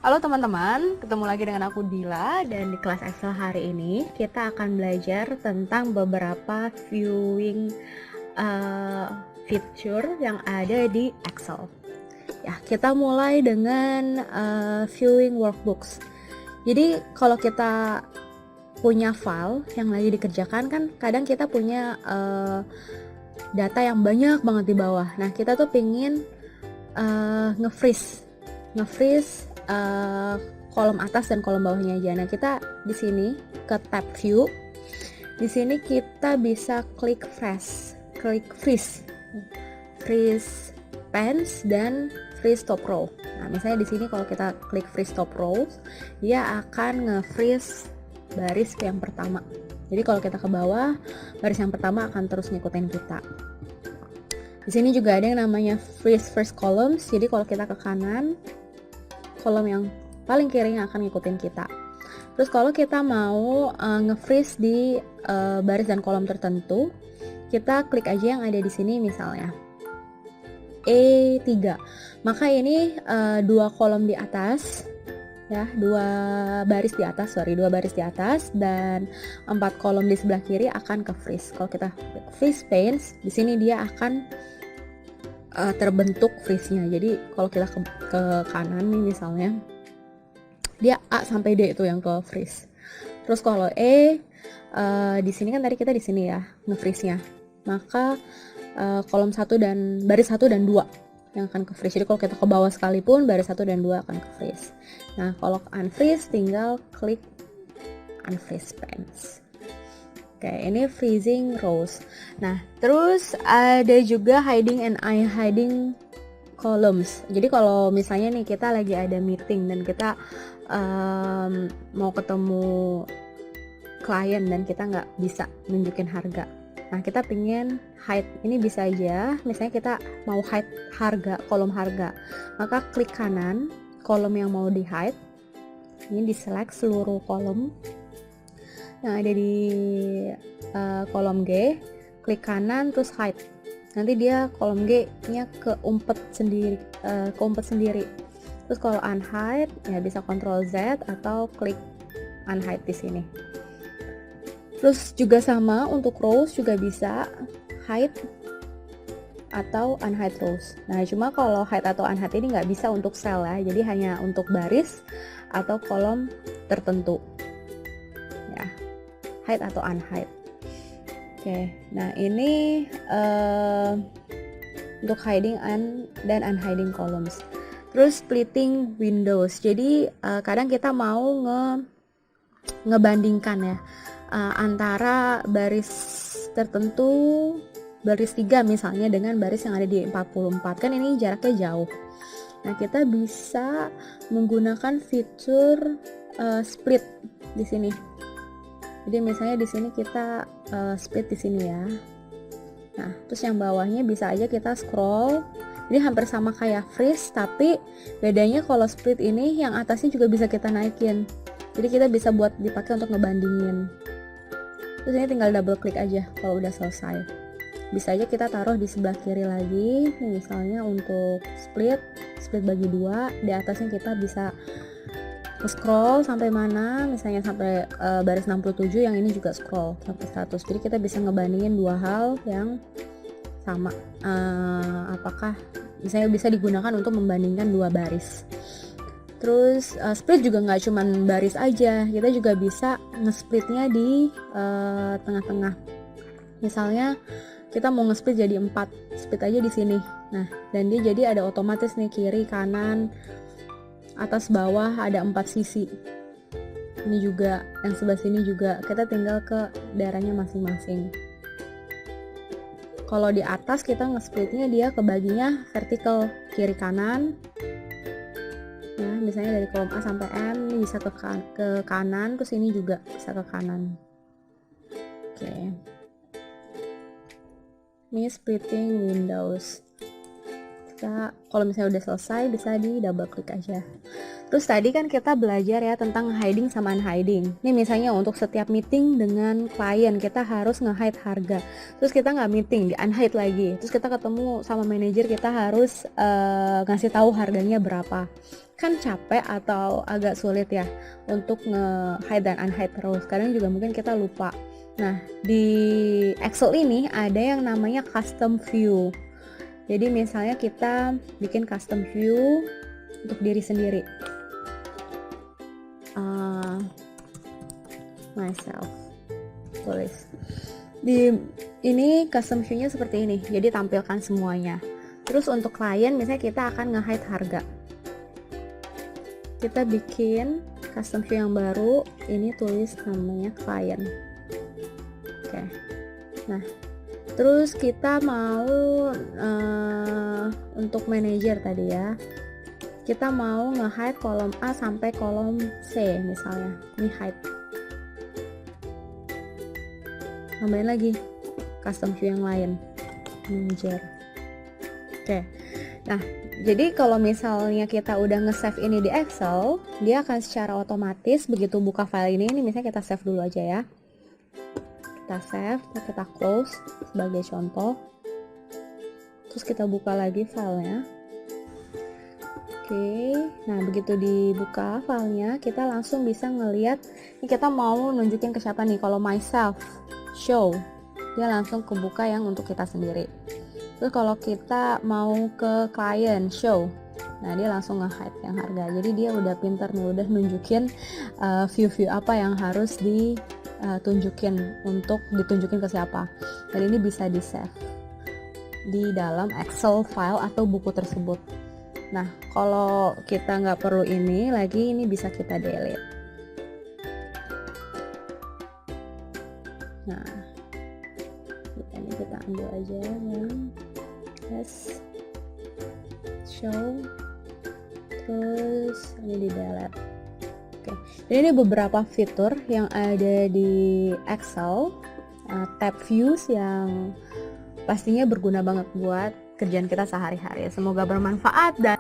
Halo teman-teman, ketemu lagi dengan aku Dila, dan di kelas Excel hari ini kita akan belajar tentang beberapa viewing feature yang ada di Excel. Ya, kita mulai dengan viewing workbooks. Jadi kalau kita punya file yang lagi dikerjakan, kan kadang kita punya data yang banyak banget di bawah. Nah, kita tuh pingin nge-freeze kolom atas dan kolom bawahnya aja. Nah, kita di sini ke tab view. Di sini kita bisa klik freeze pans dan freeze top row. Nah, misalnya di sini kalau kita klik freeze top row, dia akan nge-freeze baris yang pertama. Jadi kalau kita ke bawah, baris yang pertama akan terus ngikutin kita. Di sini juga ada yang namanya freeze first columns. Jadi kalau kita ke kanan, kolom yang paling kiri yang akan ngikutin kita. Terus kalau kita mau nge-freeze di baris dan kolom tertentu, kita klik aja yang ada di sini, misalnya E3. Maka ini dua kolom di atas, ya, dua baris di atas dan 4 kolom di sebelah kiri akan ke freeze. Kalau kita klik freeze panes, di sini dia akan terbentuk freeze-nya. Jadi kalau kita ke kanan nih misalnya, dia A sampai D itu yang ke freeze. Terus kalau di sini kan tadi kita di sini ya nge-freeze-nya. Maka kolom 1 dan baris 1 dan 2 yang akan ke freeze. Jadi kalau kita ke bawah sekalipun, baris 1 dan 2 akan ke freeze. Nah, kalau unfreeze tinggal klik unfreeze pans. Oke, ini freezing rows. Nah, terus ada juga hiding and hiding columns. Jadi kalau misalnya nih kita lagi ada meeting dan kita mau ketemu klien dan kita nggak bisa nunjukin harga. Nah, kita pengen hide. Ini bisa aja, misalnya kita mau hide harga, kolom harga. Maka klik kanan, kolom yang mau di hide. Ini di select seluruh kolom yang ada di kolom G, klik kanan terus hide. Nanti dia kolom G nya keumpet sendiri. Terus kalau unhide ya bisa Ctrl Z atau klik unhide di sini. Terus juga sama untuk rows, juga bisa hide atau unhide rows. Nah, cuma kalau hide atau unhide ini nggak bisa untuk cell ya, jadi hanya untuk baris atau kolom tertentu ya, hide atau unhide. Oke, nah ini untuk hiding dan unhiding columns. Terus splitting windows. Jadi kadang kita mau ngebandingkan ya antara baris tertentu, baris 3 misalnya dengan baris yang ada di 44. Kan ini jaraknya jauh. Nah, kita bisa menggunakan fitur split di sini. Jadi misalnya di sini kita split di sini ya. Nah, terus yang bawahnya bisa aja kita scroll. Jadi hampir sama kayak freeze, tapi bedanya kalau split ini yang atasnya juga bisa kita naikin. Jadi kita bisa buat dipakai untuk ngebandingin. Terus ini tinggal double klik aja kalau udah selesai. Bisa aja kita taruh di sebelah kiri lagi. Nih, misalnya untuk split bagi 2, di atasnya kita bisa scroll sampai mana, misalnya sampai baris 67, yang ini juga scroll sampai 100. Jadi kita bisa ngebandingin dua hal yang sama, apakah misalnya bisa digunakan untuk membandingkan dua baris. Terus split juga nggak cuman baris aja, kita juga bisa nge-splitnya di tengah-tengah. Misalnya kita mau nge-split jadi 4, split aja di sini. Nah, dan dia jadi ada otomatis nih kiri, kanan, atas, bawah, ada 4 sisi. Ini juga, yang sebelah sini juga, kita tinggal ke daerahnya masing-masing. Kalau di atas kita nge-splitnya dia kebaginya vertikal, kiri kanan. Ya, misalnya dari kolom A sampai N, ini bisa ke kanan, terus ini juga bisa ke kanan. Oke. Ini splitting windows. bisa, kalau misalnya udah selesai bisa di double klik aja. Terus tadi kan kita belajar ya tentang hiding sama unhiding. Ini misalnya untuk setiap meeting dengan klien kita harus nge-hide harga. Terus kita nggak meeting, di unhide lagi. Terus kita ketemu sama manajer, kita harus ngasih tahu harganya berapa. Kan capek atau agak sulit ya untuk nge-hide dan unhide terus. Kadang juga mungkin kita lupa. Nah, di Excel ini ada yang namanya custom view. Jadi misalnya kita bikin custom view untuk diri sendiri. Myself, tulis di ini custom view-nya seperti ini, jadi tampilkan semuanya. Terus untuk klien misalnya kita akan nge-hide harga, kita bikin custom view yang baru, ini tulis namanya klien. Oke. Nah, terus kita mau untuk manager tadi ya, kita mau nge-hide kolom A sampai kolom C misalnya, ini hide. Tambahin lagi custom view yang lain, manager. Oke. Nah, jadi kalau misalnya kita udah nge-save ini di Excel, dia akan secara otomatis begitu buka file ini misalnya kita save dulu aja ya. Kita save, kita close sebagai contoh. Terus kita buka lagi filenya. Oke, nah begitu dibuka filenya, kita langsung bisa ngelihat ini kita mau nunjukin ke siapa nih. Kalau myself, show, dia langsung kebuka yang untuk kita sendiri. Terus kalau kita mau ke klien, show, nah dia langsung nge-hide yang harga. Jadi dia udah pinter nih, udah nunjukin view-view apa yang harus ditunjukin untuk ditunjukin ke siapa. Dan ini bisa di save di dalam Excel file atau buku tersebut. Nah, kalau kita nggak perlu ini lagi, ini bisa kita delete. Nah, ini kita ambil aja yang yes, show, terus ini di delete. Oke, jadi ini beberapa fitur yang ada di Excel, tab views yang pastinya berguna banget buat kerjaan kita sehari-hari. Semoga bermanfaat dan